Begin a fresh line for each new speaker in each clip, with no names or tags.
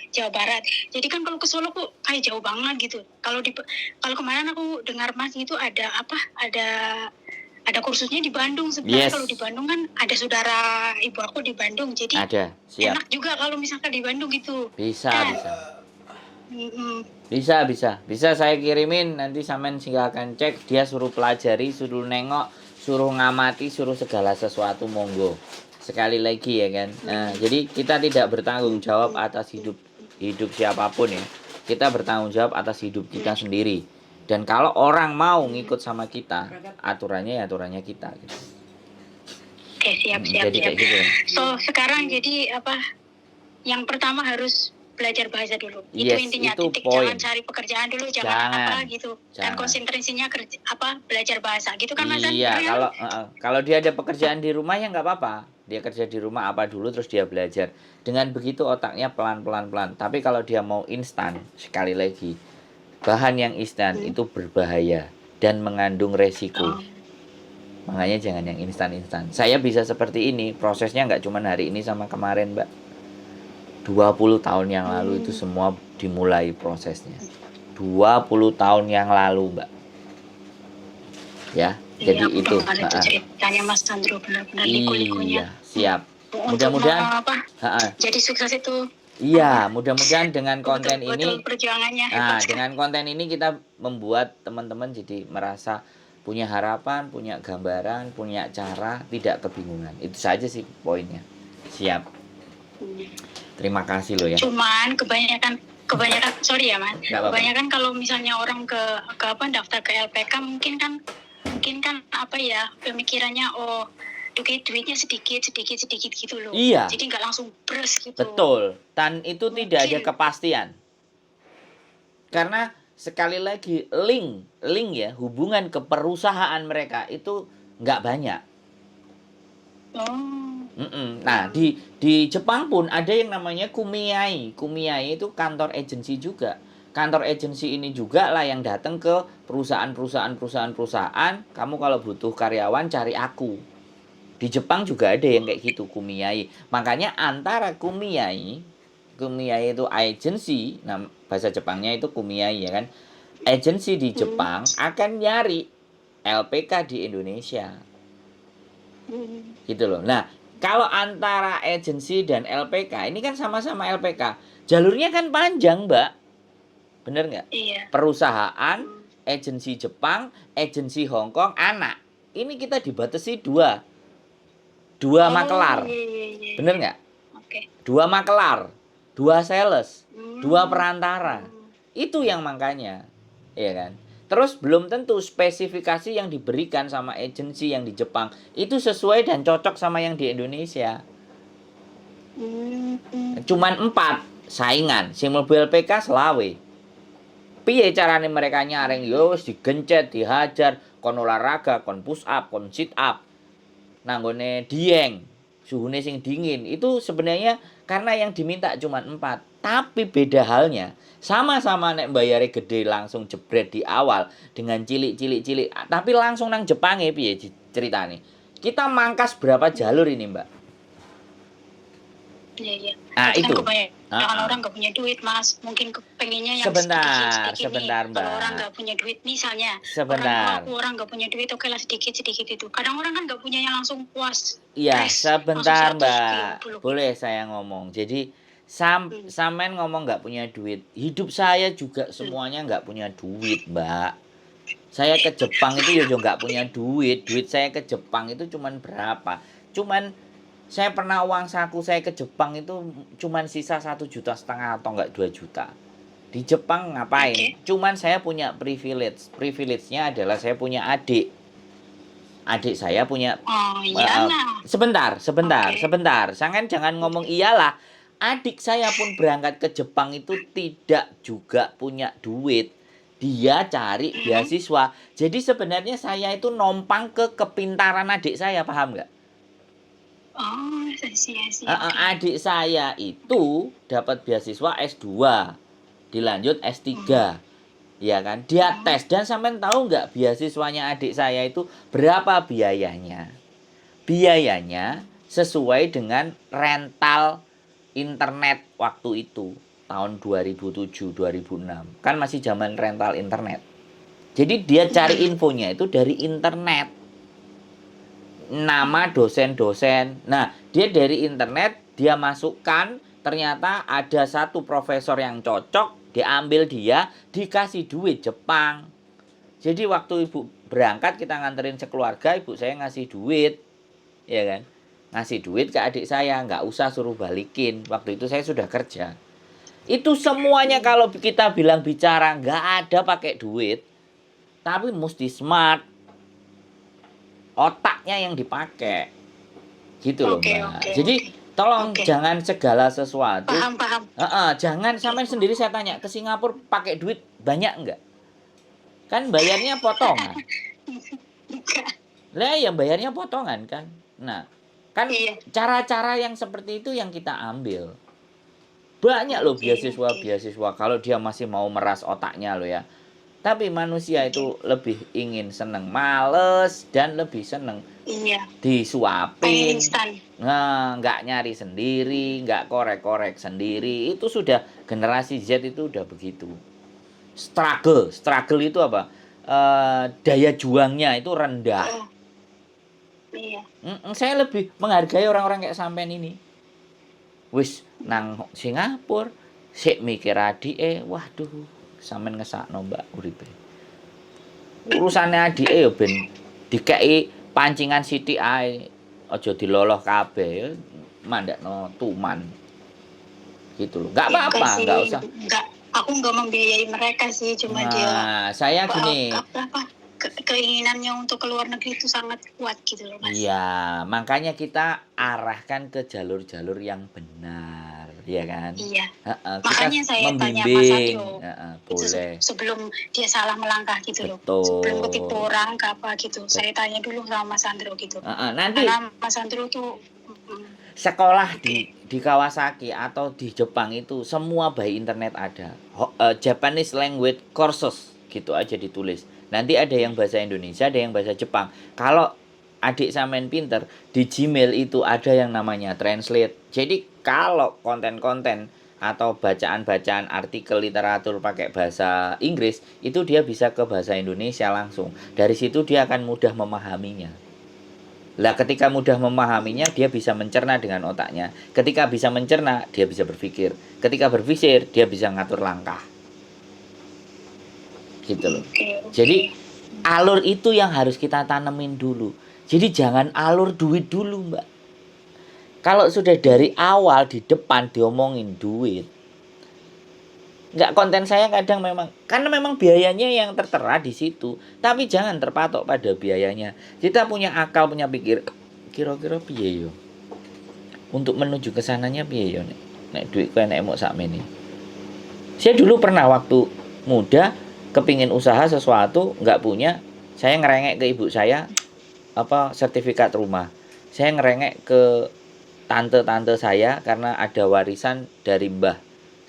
Jawa Barat. Jadi kan kalau ke Solo kok kayak jauh banget gitu. Kalau kemarin aku dengar Mas itu ada kursusnya di Bandung. Sebenarnya kalau di Bandung kan ada saudara ibu aku di Bandung. Jadi
ada, siap.
enak juga kalau misalkan di Bandung gitu.
Bisa,
kan?
bisa. Bisa saya kirimin, nanti sampean silakan cek, dia suruh pelajari, suruh nengok, suruh ngamati, suruh segala sesuatu, monggo. Sekali lagi ya kan. Nah, jadi kita tidak bertanggung jawab atas hidup siapapun ya. Kita bertanggung jawab atas hidup kita sendiri. Dan kalau orang mau ngikut sama kita, aturannya kita gitu.
Oke, siap.
Jadi kayak gitu.
So, sekarang jadi apa? Yang pertama harus belajar bahasa dulu.
Yes,
itu intinya,
itu
titik.
poin.
Jangan cari pekerjaan dulu, jangan. Dan konsentrasinya belajar bahasa gitu kan Mas?
Iya, kalau dia ada pekerjaan di rumah ya nggak apa-apa. Dia kerja di rumah apa dulu terus dia belajar. Dengan begitu otaknya pelan-pelan. Tapi kalau dia mau instan, sekali lagi, bahan yang instan itu berbahaya dan mengandung resiko. Makanya jangan yang instan-instan. Saya bisa seperti ini, prosesnya nggak cuma hari ini sama kemarin, Mbak. 20 tahun yang lalu itu semua dimulai prosesnya. 20 tahun yang lalu, Mbak. Ya, jadi itu.
Ceritanya Mas Sandro benar-benar liku-likunya.
Iya, siap. Mudah-mudahan
jadi sukses itu.
Iya, mudah-mudahan dengan konten ini,
perjuangannya.
Dengan konten ini kita membuat teman-teman jadi merasa punya harapan, punya gambaran, punya cara, tidak kebingungan. Itu saja sih poinnya. Siap. Terima kasih loh ya.
Cuman kebanyakan sorry ya Mas. Kebanyakan kalau misalnya orang ke daftar ke LPK mungkin kan apa ya, pemikirannya duitnya sedikit gitu loh.
Iya.
Jadi nggak langsung bres gitu.
Betul. Dan itu tidak ada kepastian. Karena sekali lagi link ya, hubungan ke perusahaan mereka itu nggak banyak. Nah, di Jepang pun ada yang namanya kumiai. Kumiai itu kantor agensi juga. Kantor agensi ini juga lah yang datang ke perusahaan. Kamu kalau butuh karyawan cari aku. Di Jepang juga ada yang kayak gitu, kumiai. Makanya antara kumiai itu agensi, nah bahasa Jepangnya itu kumiai ya kan. Agensi di Jepang akan nyari LPK di Indonesia. Gitu loh. Nah, kalau antara agensi dan LPK, ini kan sama-sama LPK. Jalurnya kan panjang, Mbak. Bener nggak?
Iya.
Perusahaan, agensi Jepang, agensi Hong Kong, anak. Ini kita dibatasi dua makelar. Bener nggak?
Okay.
2 makelar, 2 sales, 2 perantara. Itu yang makanya. Iya kan? Terus belum tentu spesifikasi yang diberikan sama agensi yang di Jepang itu sesuai dan cocok sama yang di Indonesia. Cuman 4 saingan, sing mobil PK selawe. Piye carane mereka nyaring yo wis digencet, dihajar, kon olahraga, kon push up, kon sit up. Nanggone dieng, suhune sing dingin. Itu sebenarnya karena yang diminta cuma 4. Tapi beda halnya, sama-sama nek bayare gede langsung jebret di awal dengan cilik. Tapi langsung nang Jepange piye ceritane? Kita mangkas berapa jalur ini, Mbak?
Iya.
Nah, itu.
Kebanyakan orang nggak punya duit, Mas. Mungkin kepengennya yang
sebentar, Mbak.
Kalau orang nggak punya duit, misalnya. Orang nggak punya duit, oke lah sedikit itu. Kadang orang kan nggak punyanya langsung puas.
Iya, sebentar, Mbak. Boleh saya ngomong. Jadi sampean ngomong nggak punya duit. Hidup saya juga semuanya nggak punya duit, Mbak. Saya ke Jepang itu ya nggak punya duit. Duit saya ke Jepang itu cuman berapa? Saya pernah uang saku saya ke Jepang itu cuman sisa 1,5 juta atau enggak 2 juta. Di Jepang ngapain? Okay. Cuman saya punya privilege. Privilege-nya adalah saya punya adik. Adik saya punya sebentar. Jangan ngomong iyalah. Adik saya pun berangkat ke Jepang itu tidak juga punya duit. Dia cari beasiswa. Jadi sebenarnya saya itu nompang ke kepintaran adik saya, paham enggak? Adik saya itu dapat beasiswa S2, dilanjut S3, ya kan? Dia tes dan sampean tahu nggak beasiswanya adik saya itu berapa biayanya? Biayanya sesuai dengan rental internet waktu itu. tahun 2007 2006 kan masih zaman rental internet. Jadi dia cari infonya itu dari internet, nama dosen-dosen. Nah, dia dari internet dia masukkan, ternyata ada satu profesor yang cocok, diambil dia, dikasih duit Jepang. Jadi waktu ibu berangkat kita nganterin sekeluarga, ibu saya ngasih duit, ya kan? Ngasih duit ke adik saya, nggak usah suruh balikin. Waktu itu saya sudah kerja. Itu semuanya kalau kita bilang bicara nggak ada pakai duit, tapi mesti smart, otaknya yang dipakai, gitu loh Mbak. Jadi tolong jangan segala sesuatu.
Paham.
Jangan sampai sendiri saya tanya ke Singapura pakai duit banyak nggak? Kan bayarnya potongan. Lah ya bayarnya potongan kan. Nah, kan cara-cara yang seperti itu yang kita ambil. Banyak loh beasiswa kalau dia masih mau meras otaknya loh ya. Tapi manusia itu lebih ingin seneng males dan lebih seneng disuapin. Nah, nggak nyari sendiri, nggak korek-korek sendiri. Itu sudah generasi Z itu udah begitu. Struggle itu apa? Daya juangnya itu rendah. Saya lebih menghargai orang-orang kayak sampean ini. Wis nang Singapura, sik mikir adike, waduh, sampean ngesakno Mbak uripe. Urusane adike ya ben dikeki pancingan sithik ae, aja diloloh kabeh, mandakno tuman. Gitu loh. Enggak apa-apa, enggak usah.
Aku nggak membiayai mereka sih, cuma dia.
Saya gini.
Keinginannya untuk keluar negeri itu sangat kuat gitu loh Mas.
Iya, makanya kita arahkan ke jalur-jalur yang benar, ya kan?
Iya.
Makanya
saya tanya Mas Andro, boleh. Sebelum dia salah melangkah gitu loh. Sebelum ketipu orang apa gitu. Saya tanya dulu sama Mas Andro gitu.
Nanti
karena Mas Andro tuh
sekolah di Kawasaki atau di Jepang itu semua by internet ada. Japanese language courses gitu aja ditulis. Nanti ada yang bahasa Indonesia, ada yang bahasa Jepang. Kalau adik sampean pinter, di Gmail itu ada yang namanya translate. Jadi kalau konten-konten atau bacaan-bacaan artikel literatur pakai bahasa Inggris, itu dia bisa ke bahasa Indonesia langsung. Dari situ dia akan mudah memahaminya. Lah ketika mudah memahaminya, dia bisa mencerna dengan otaknya. Ketika bisa mencerna, dia bisa berpikir. Ketika berpikir, dia bisa ngatur langkah. Gitu loh. Jadi alur itu yang harus kita tanemin dulu. Jadi jangan alur duit dulu Mbak. Kalau sudah dari awal di depan diomongin duit, nggak, konten saya kadang memang karena memang biayanya yang tertera di situ. Tapi jangan terpatok pada biayanya. Kita punya akal, punya pikir, kira-kira piye yo untuk menuju ke sananya piye yo nek duit kowe nek mok sakmene. Saya dulu pernah waktu muda kepingin usaha sesuatu, nggak punya, saya ngerengek ke ibu saya sertifikat rumah. Saya ngerengek ke tante-tante saya karena ada warisan dari mbah.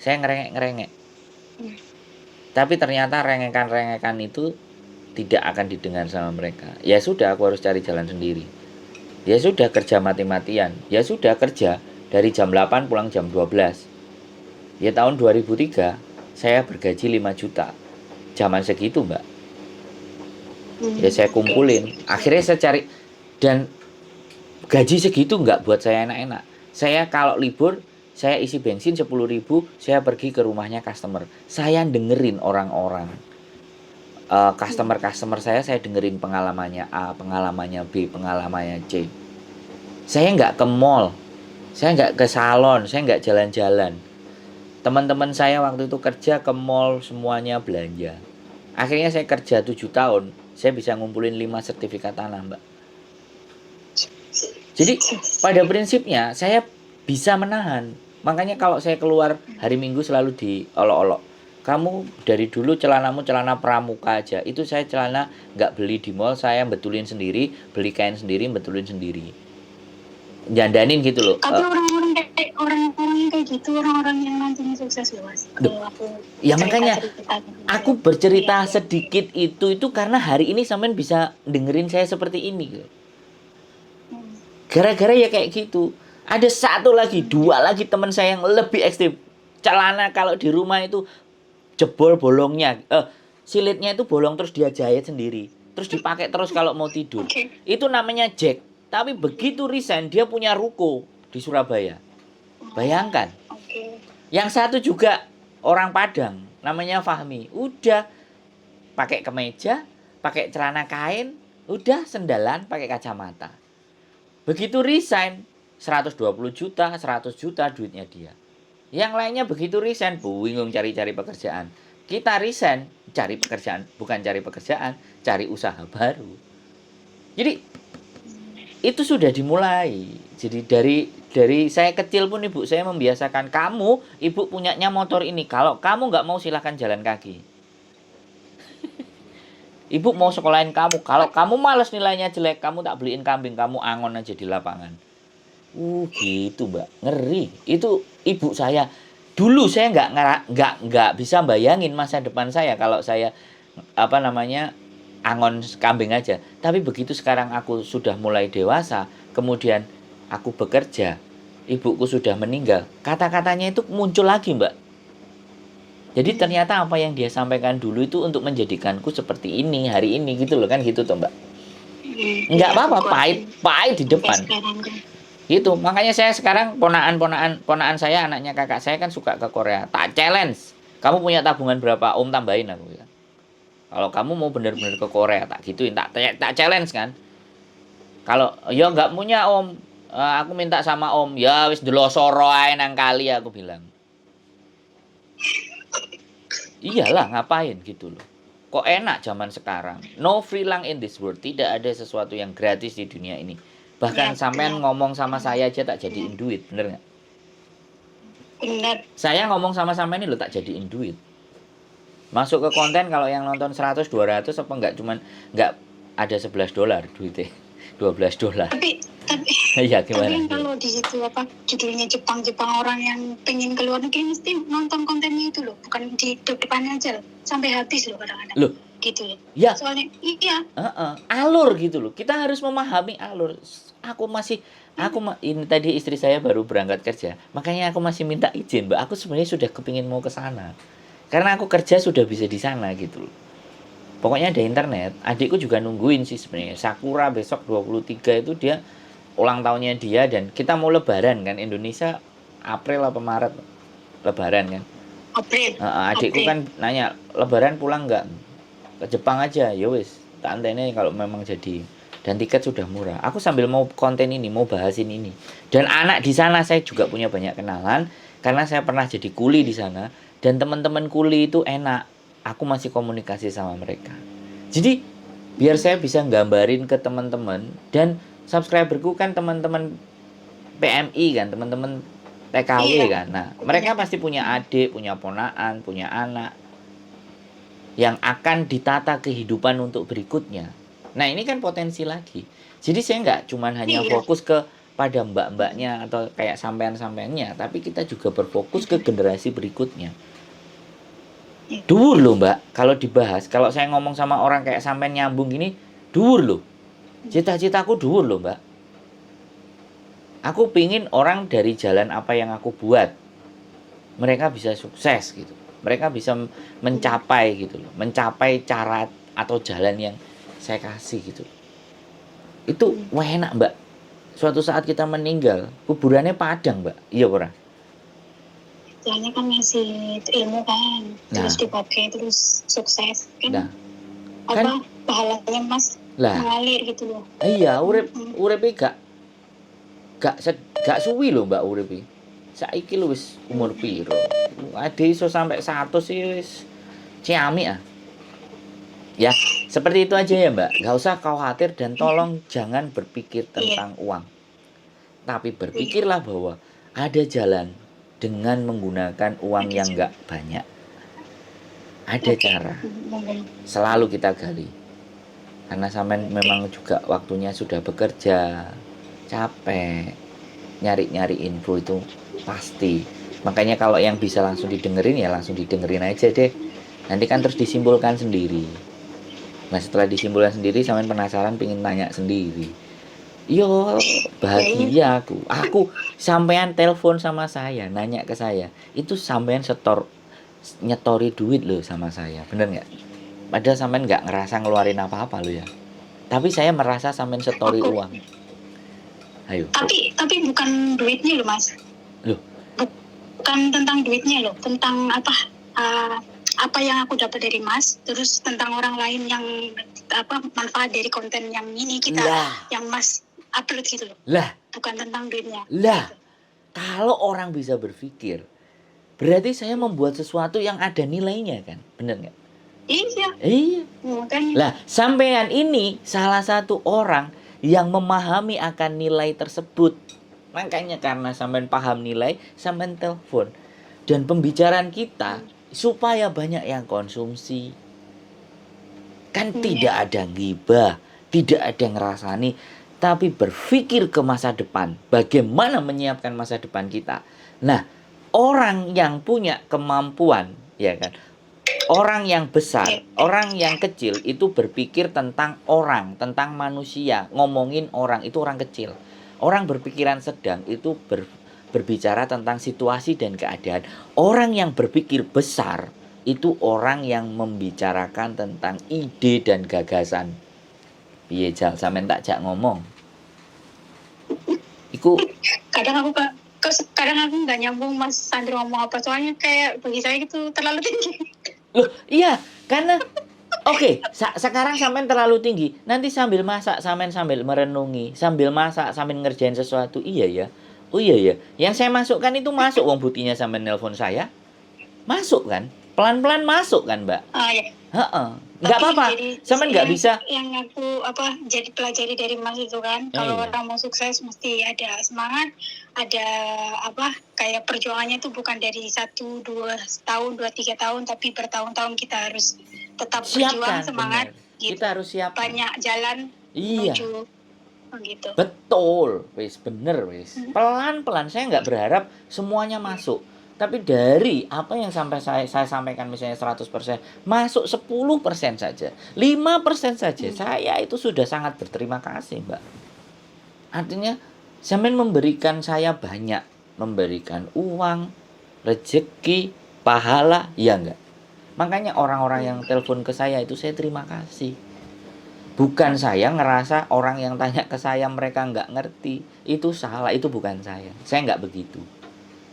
Saya ngerengek. Tapi ternyata rengekan-rengekan itu tidak akan didengar sama mereka. Ya sudah, aku harus cari jalan sendiri. Ya sudah, kerja mati-matian. Ya sudah, kerja dari jam 8 pulang jam 12. Ya tahun 2003 saya bergaji 5 juta. Zaman segitu Mbak. Ya saya kumpulin. Akhirnya saya cari, dan gaji segitu nggak buat saya enak-enak. Saya kalau libur, saya isi bensin 10.000, saya pergi ke rumahnya customer. Saya dengerin orang-orang. Customer saya dengerin pengalamannya A, pengalamannya B, pengalamannya C. Saya nggak ke mall, saya nggak ke salon, saya nggak jalan-jalan. Teman-teman saya waktu itu kerja ke mall, semuanya belanja. Akhirnya saya kerja 7 tahun, saya bisa ngumpulin 5 sertifikat tanah Mbak. Jadi pada prinsipnya saya bisa menahan. Makanya kalau saya keluar hari Minggu selalu diolok-olok. Kamu dari dulu celanamu celana pramuka aja. Itu saya celana nggak beli di mall, saya betulin sendiri, beli kain sendiri, betulin sendiri. Jandanin gitu loh.
Tapi orang-orang kayak gitu, orang-orang yang nantinya sukses loh Mas.
Ya makanya aku bercerita sedikit itu karena hari ini sampean bisa dengerin saya seperti ini. Gara-gara ya kayak gitu. Ada 1 lagi, 2 lagi teman saya yang lebih ekstrim. celana kalau di rumah itu jebol bolongnya, silitnya itu bolong terus dia jahit sendiri, terus dipakai terus kalau mau tidur. Itu namanya Jack. Tapi begitu resign dia punya ruko di Surabaya. Bayangkan. Yang satu juga orang Padang, namanya Fahmi. Udah pakai kemeja, pakai celana kain, udah sendalan, pakai kacamata. Begitu resign 120 juta, 100 juta duitnya dia. Yang lainnya begitu resign, bingung cari-cari pekerjaan. Kita resign, cari pekerjaan, bukan cari pekerjaan, cari usaha baru. Jadi itu sudah dimulai. Jadi dari saya kecil pun ibu saya membiasakan, kamu, ibu punyanya motor ini. Kalau kamu nggak mau silahkan jalan kaki. Ibu mau sekolahin kamu. Kalau kamu malas nilainya jelek, kamu tak beliin kambing, kamu angon aja di lapangan. Gitu mbak, ngeri. Itu ibu saya. Dulu saya nggak bisa bayangin masa depan saya kalau saya angon kambing aja. Tapi begitu sekarang aku sudah mulai dewasa, kemudian aku bekerja, ibuku sudah meninggal, kata-katanya itu muncul lagi mbak. Jadi ternyata apa yang dia sampaikan dulu itu untuk menjadikanku seperti ini hari ini gitu loh, kan gitu toh mbak. Nggak apa-apa, pahit di depan. Gitu. Makanya saya sekarang ponaan saya, anaknya kakak saya kan suka ke Korea. Tak challenge. Kamu punya tabungan berapa? Om tambahin, aku bilang. Kalau kamu mau benar-benar ke Korea, tak gituin, tak challenge kan. Kalau ya nggak punya om, aku minta sama om, ya wis delosoro ae nang kali, aku bilang. Iyalah, ngapain gitu loh. Kok enak zaman sekarang. No free lunch in this world. Tidak ada sesuatu yang gratis di dunia ini. Bahkan sampean ngomong sama saya aja tak jadiin duit, bener nggak?
Bener.
Saya ngomong sama sampean ini loh tak jadiin duit. Masuk ke konten kalau yang nonton 100 200 apa enggak, cuman enggak ada $11 duitnya. $12.
Tapi
iya gimana?
Tapi kalau di situ judulnya Jepang orang yang pengen keluar negeri mesti nonton kontennya itu loh, bukan di depannya aja loh, sampai habis loh kadang-kadang.
Loh,
gitu loh.
Ya.
Soalnya iya.
Alur gitu loh. Kita harus memahami alur. Ini tadi istri saya baru berangkat kerja, makanya aku masih minta izin, Mbak. Aku sebenarnya sudah kepingin mau ke sana. Karena aku kerja sudah bisa di sana gitu loh. Pokoknya ada internet. Adikku juga nungguin sih sebenarnya. Sakura besok 23 itu dia ulang tahunnya dia, dan kita mau lebaran kan, Indonesia April apa Maret lebaran kan.
April.
Adikku kan nanya, lebaran pulang nggak? Ke Jepang aja. Ya wis, tak antene kalau memang jadi. Dan tiket sudah murah. Aku sambil mau konten ini, mau bahasin ini. Dan anak di sana saya juga punya banyak kenalan karena saya pernah jadi kuli di sana, dan teman-teman kuli itu enak. Aku masih komunikasi sama mereka. Jadi biar saya bisa nggambarin ke teman-teman, dan subscriberku kan teman-teman PMI kan, teman-teman TKW kan. Nah, mereka pasti punya adik, punya ponaan, punya anak yang akan ditata kehidupan untuk berikutnya. Nah, ini kan potensi lagi. Jadi saya nggak cuma hanya fokus ke pada mbak-mbaknya atau kayak sampean-sampeannya, tapi kita juga berfokus ke generasi berikutnya. Dhuwur loh mbak, kalau dibahas, kalau saya ngomong sama orang kayak sampean nyambung gini, dhuwur loh. Cita-citaku dhuwur loh mbak. Aku pingin orang dari jalan apa yang aku buat, mereka bisa sukses gitu. Mereka bisa mencapai gitu loh, mencapai cara atau jalan yang saya kasih gitu. Itu enak mbak. Suatu saat kita meninggal, kuburannya padang mbak. Iya ora?
Soalnya kan masih ilmu kan, terus dipakai, terus sukses kan. Kan pahalanya mas mengalir gitu loh.
Iya, urip gak suwi loh mbak urip. Saiki lu wis umur piro? Ade iso sampai 100 sih wis ciamik ah. Ya, seperti itu aja ya mbak. Gak usah khawatir, dan tolong jangan berpikir tentang uang. Tapi berpikirlah bahwa ada jalan dengan menggunakan uang yang gak banyak. Ada cara. Selalu kita gali. Karena sampean memang juga waktunya sudah bekerja, capek, nyari info itu pasti. Makanya kalau yang bisa langsung didengerin ya langsung didengerin aja deh. Nanti kan terus disimpulkan sendiri. Nah setelah disimpulkan sendiri, sampean penasaran, pengen tanya sendiri. Yo, bahagia aku. Aku sampean telepon sama saya, nanya ke saya, itu sampean nyetori duit loh sama saya, bener nggak? Padahal sampean nggak ngerasa ngeluarin apa-apa loh ya. Tapi saya merasa sampean setori
Aku,
uang. Ayo.
tapi bukan duitnya loh Mas.
Loh,
Bukan tentang duitnya loh, tentang apa yang aku dapat dari Mas, terus tentang orang lain yang manfaat dari konten yang ini kita
lah,
yang Mas upload gitu loh.
lah,
Bukan tentang duitnya.
lah. Kalau orang bisa berpikir, berarti saya membuat sesuatu yang ada nilainya kan, bener nggak?
Iya.
Iya.
Makanya.
Lah, sampean ini salah satu orang yang memahami akan nilai tersebut. Makanya karena sampean paham nilai, sampean telepon. Dan pembicaraan kita supaya banyak yang konsumsi. Kan tidak ada ghibah, tidak ada yang ngerasani, tapi berpikir ke masa depan. Bagaimana menyiapkan masa depan kita. Nah, orang yang punya kemampuan, ya kan, orang yang besar, orang yang kecil itu berpikir tentang orang, tentang manusia, ngomongin orang, itu orang kecil. Orang berpikiran sedang itu berbicara tentang situasi dan keadaan. Orang yang berpikir besar itu orang yang membicarakan tentang ide dan gagasan. Piye Jal, sampean tak jak ngomong. Iku
kadang aku nggak nyambung Mas Sandro ngomong apa, soalnya kayak bagi saya itu terlalu tinggi.
Loh, iya, karena oke, sekarang sampean terlalu tinggi. Nanti sambil masak, sambil merenungi, sambil masak, sambil ngerjain sesuatu. Iya ya. Oh iya ya. Yang saya masukkan itu masuk wong buktinya sampean nelpon saya. Masuk kan? Pelan-pelan masuk kan, Mbak?
Iya.
Heeh. Enggak apa-apa. Sampean enggak bisa.
Yang aku jadi pelajari dari Mas itu kan, kalau orang mau sukses mesti ada semangat, ada kayak perjuangannya itu bukan dari 1, 2 tahun, 2, 3 tahun, tapi bertahun-tahun kita harus tetap berjuang, semangat.
Gitu. Kita harus siap.
Banyak jalan menuju gitu.
Betul, wis bener wis. Pelan-pelan, saya nggak berharap semuanya masuk. Tapi dari apa yang saya sampaikan misalnya 100%, masuk 10% saja, 5% saja, saya itu sudah sangat berterima kasih, Mbak. Artinya, sampean memberikan saya banyak, memberikan uang, rezeki, pahala, ya enggak? Makanya orang-orang yang telepon ke saya itu saya terima kasih. Bukan saya ngerasa orang yang tanya ke saya mereka nggak ngerti. Itu salah, itu bukan saya. Saya nggak begitu.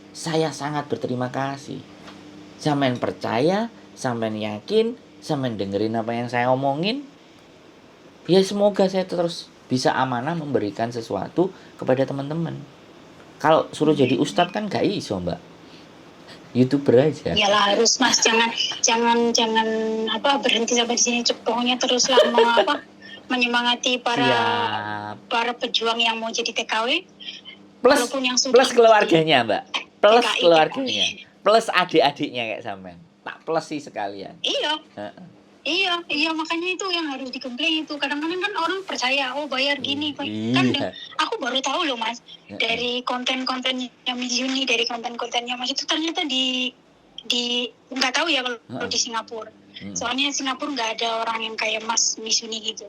Saya sangat berterima kasih. Sampean percaya, sampean yakin, sampean dengerin apa yang saya omongin. Ya semoga saya terus bisa amanah memberikan sesuatu kepada teman-teman. Kalau suruh jadi ustadz kan gak iso, Mbak. YouTuber aja.
Iyalah harus Mas, jangan berhenti sampai di sini, pokoknya terus lama menyemangati para pejuang yang mau jadi TKW.
Plus keluarganya, Mbak. Plus TKI, keluarganya. TKI. Plus adik-adiknya kayak sampean. Tak plus sih sekalian.
Iya. Iya, makanya itu yang harus digembleng itu. Kadang-kadang kan orang percaya, bayar gini, kan aku baru tahu loh Mas, dari konten-kontennya Miss Yuni, dari konten-kontennya Mas itu ternyata di nggak tahu ya kalau di Singapura. Soalnya Singapura nggak ada orang yang kayak Miss Yuni gitu.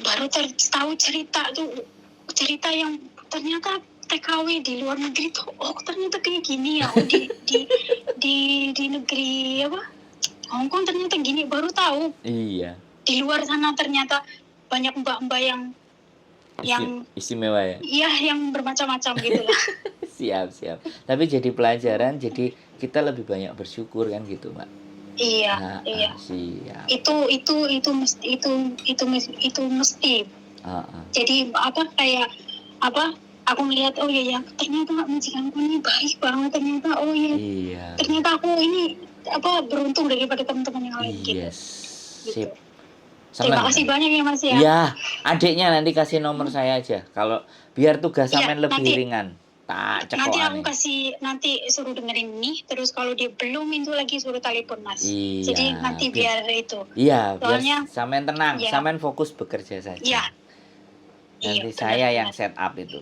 Baru tahu cerita yang ternyata TKW di luar negeri tuh, ternyata kayak gini ya. Di negeri Hongkong ternyata gini, baru tahu.
Iya.
Di luar sana ternyata banyak mbak-mbak yang
istimewa ya.
Iya, yang bermacam-macam gitu lah.
Siap. Tapi jadi pelajaran, jadi kita lebih banyak bersyukur kan gitu, Mbak.
Iya.
Siap.
Itu mesti. Jadi aku melihat ternyata majikanku ini baik banget, ternyata ternyata aku ini beruntung daripada teman-teman yang lain gitu.
Sip.
Terima kasih banyak ya Mas ya.
Iya, adiknya nanti kasih nomor saya aja. Kalau biar tugas sampean lebih ringan. Tak cekokan.
Nanti aku nanti suruh dengerin ini, terus kalau dia belum itu lagi suruh telepon Mas.
Iya,
jadi nanti biar itu.
Iya, soalnya biar sampean tenang, sampean fokus bekerja saja.
Iya.
Nanti saya yang set up itu.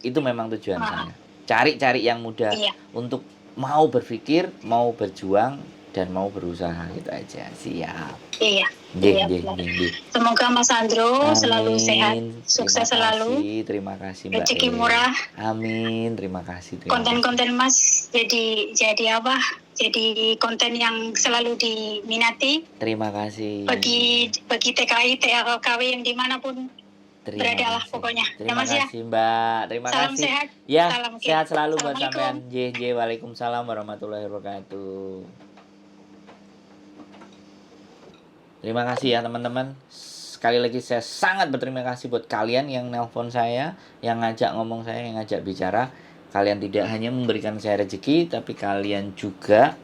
Itu memang tujuan saya. Cari yang mudah untuk mau berpikir, mau berjuang, dan mau berusaha, gitu aja. Siap.
Iya.
Nggih,
Iya,
nggih,
benar.
nggih, nggih.
Semoga Mas Andro selalu sehat,
Amin.
sukses selalu,
Terima kasih Mbak
rezeki
E.
murah.
Amin. Terima kasih. Terima kasih.
Konten-konten Mas jadi apa? Jadi konten yang selalu diminati
Terima kasih.
bagi TKI, TKW yang dimanapun
Terima
berada lah
kasih.
pokoknya.
Terima
Mas ya.
kasih Mbak. Terima
Salam
kasih.
sehat.
Ya,
Salam
sehat selalu buat
Assalamualaikum.
sampean. JJ. Waalaikumsalam warahmatullahi wabarakatuh. Terima kasih ya teman-teman. Sekali lagi saya sangat berterima kasih buat kalian yang nelpon saya, yang ngajak ngomong saya, yang ngajak bicara. Kalian tidak hanya memberikan saya rezeki, tapi kalian juga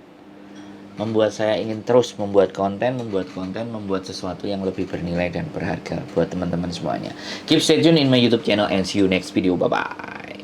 membuat saya ingin terus membuat konten, membuat sesuatu yang lebih bernilai dan berharga buat teman-teman semuanya. Keep stay tune in my YouTube channel and see you next video. Bye-bye.